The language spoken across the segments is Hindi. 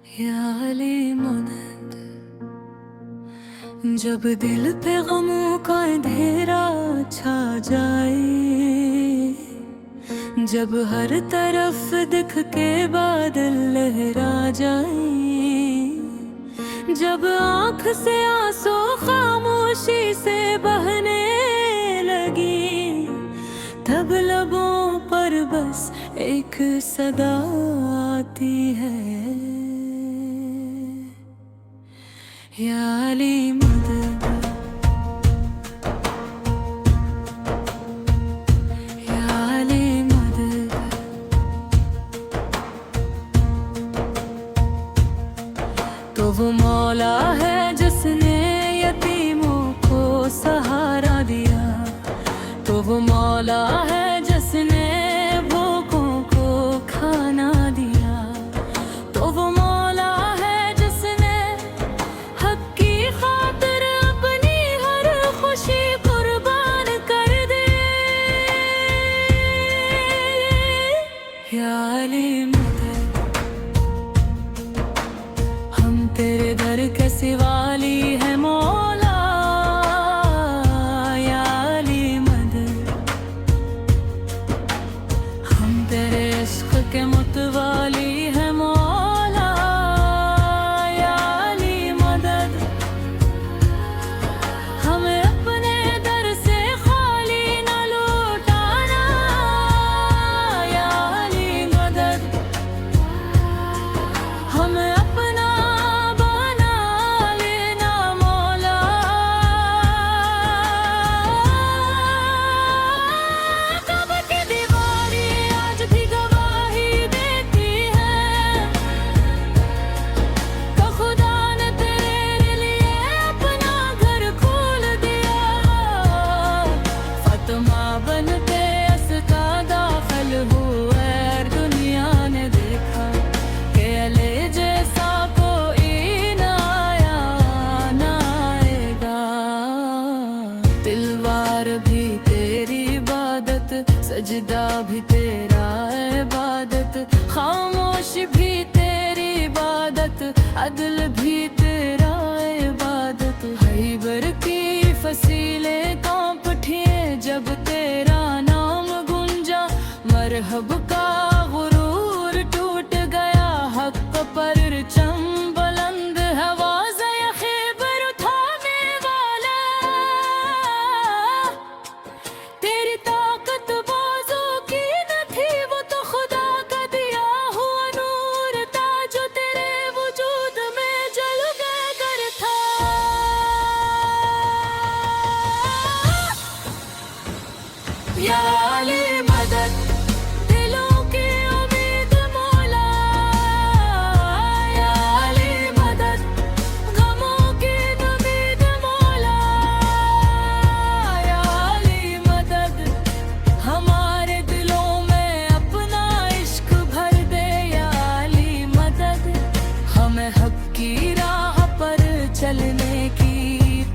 याली मदद जब दिल पे गमों का अंधेरा छा जाए, जब हर तरफ दिख के बादल लहरा जाए, जब आँख से आंसू खामोशी से बहने लगी, तब लबों पर बस एक सदा आती है, याली मदद, याली मदद। तो वो मौला है जिसने यतीमों को सहारा दिया, तो वो मौला है जिसने भूखों को खाना दिया, तो वो मौला है जिसने हक की खातिर अपनी हर खुशी कुर्बान कर दी, या अली मदद। हम तेरे दर के सिवाली है मौला, या अली मदद। हम तेरे इश्क के मुतवाली है मौला, या अली मदद। हमें अपने दर से खाली न लौटाना, या अली मदद। हमें अपना बना लेना मौला, काबा की दीवारें आज भी गवाही देती है कि खुदा ने तेरे लिए अपना घर खोल दिया। फातिमा बनते अस्का दाखिल हुए, दुनिया ने देखा कि अली जैसा कोई ना आया ना आएगा। दिलवार भी तेरी इबादत, सजदा भी तेरा इबादत, खामोश भी तेरी इबादत, अदल भी तेरा इबादत। खैबर की फसीलें कांप उठिए जब तेरा नाम गूंजा, मरहब का गुरूर टूट गया, हक पर परचम बुलंद है, वाज़े खैबर उठाने वाला। तेरी ताकत बाजू की न थी, वो तो खुदा का दिया हुआ नूर था, जो तेरे वजूद में जल कर था। या अली मदद, दिलों की उम्मीद मौला, या अली मदद। गमों की उम्मीद मौला, या अली मदद। हमारे दिलों में अपना इश्क भर दे, या अली मदद। हमें हक की राह पर चलने की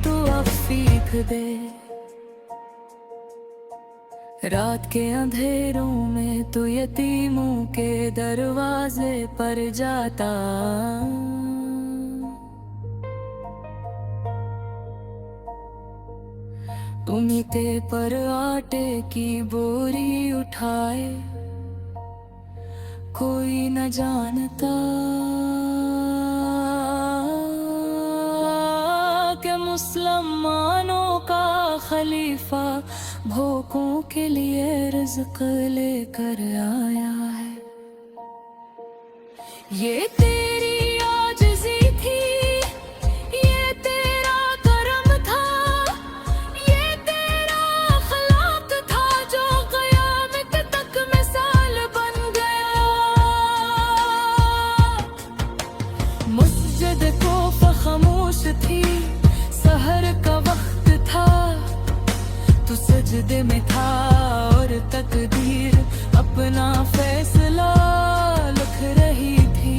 तू तौफीक दे। रात के अंधेरों में तू यतीमों के दरवाजे पर जाता, तू मीते पर आटे की बोरी उठाए, कोई न जानता कि मुसलमानों का खलीफा भूखों के लिए रिज़्क़ लेकर आया है। ये तेरी आजिज़ी थी, ये तेरा करम था, ये तेरा अखलाक था, जो क़यामत तक मिसाल बन गया। मस्जिद कोफ़ खामोश थी, सहर का वक्त था, तू सजदे में था और तकदीर अपना फैसला लिख रही थी।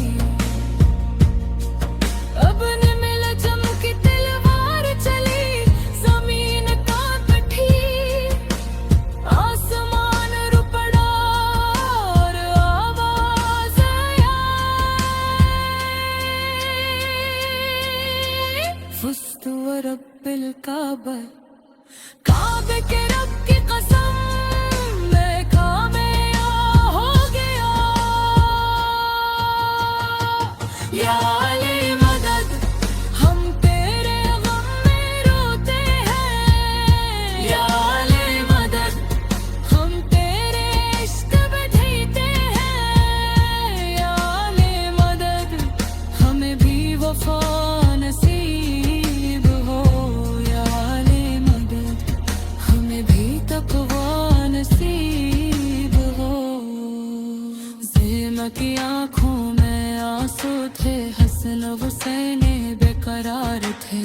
न की आंखों में आंसू थे, हसन हुसैने बेकरार थे।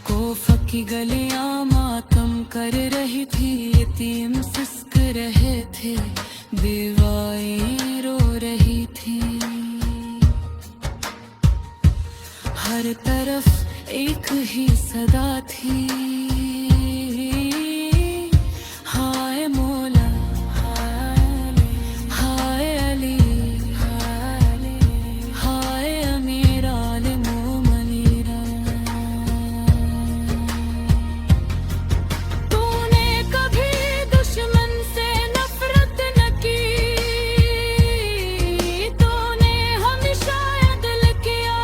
कोफा की गलियां मातम कर रही थी, यतीम सिसक रहे थे, बेवाएं रो रही थी। हर तरफ एक ही सदा थी, हाय मौला हाय अली हाय अमीर आले मोमनीरा। तूने कभी दुश्मन से नफरत न की, तूने हमेशा अदल किया।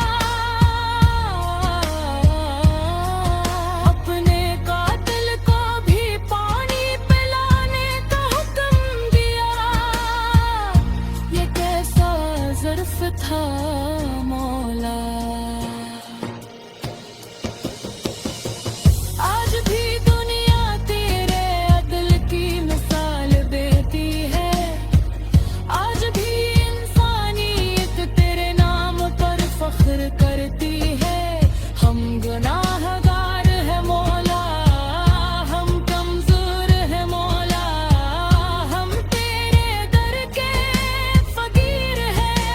अपने कातिल को भी पानी पिलाने का हुक्म दिया। ये कैसा ज़र्फ था मौला। आज भी दुनिया तेरे अदल की मिसाल देती है। आज भी इंसानियत तेरे नाम पर फख्र करती है। हम गुनाहगार है मौला, हम कमजोर है मौला, हम तेरे दर के फकीर हैं।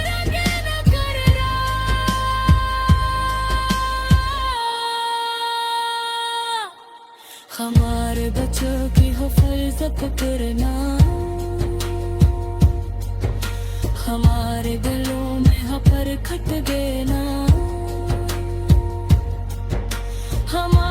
रगे न कर हमारे बच्चों की हिफाजत करना, हमारे दिलों में पर खट देना। हमारे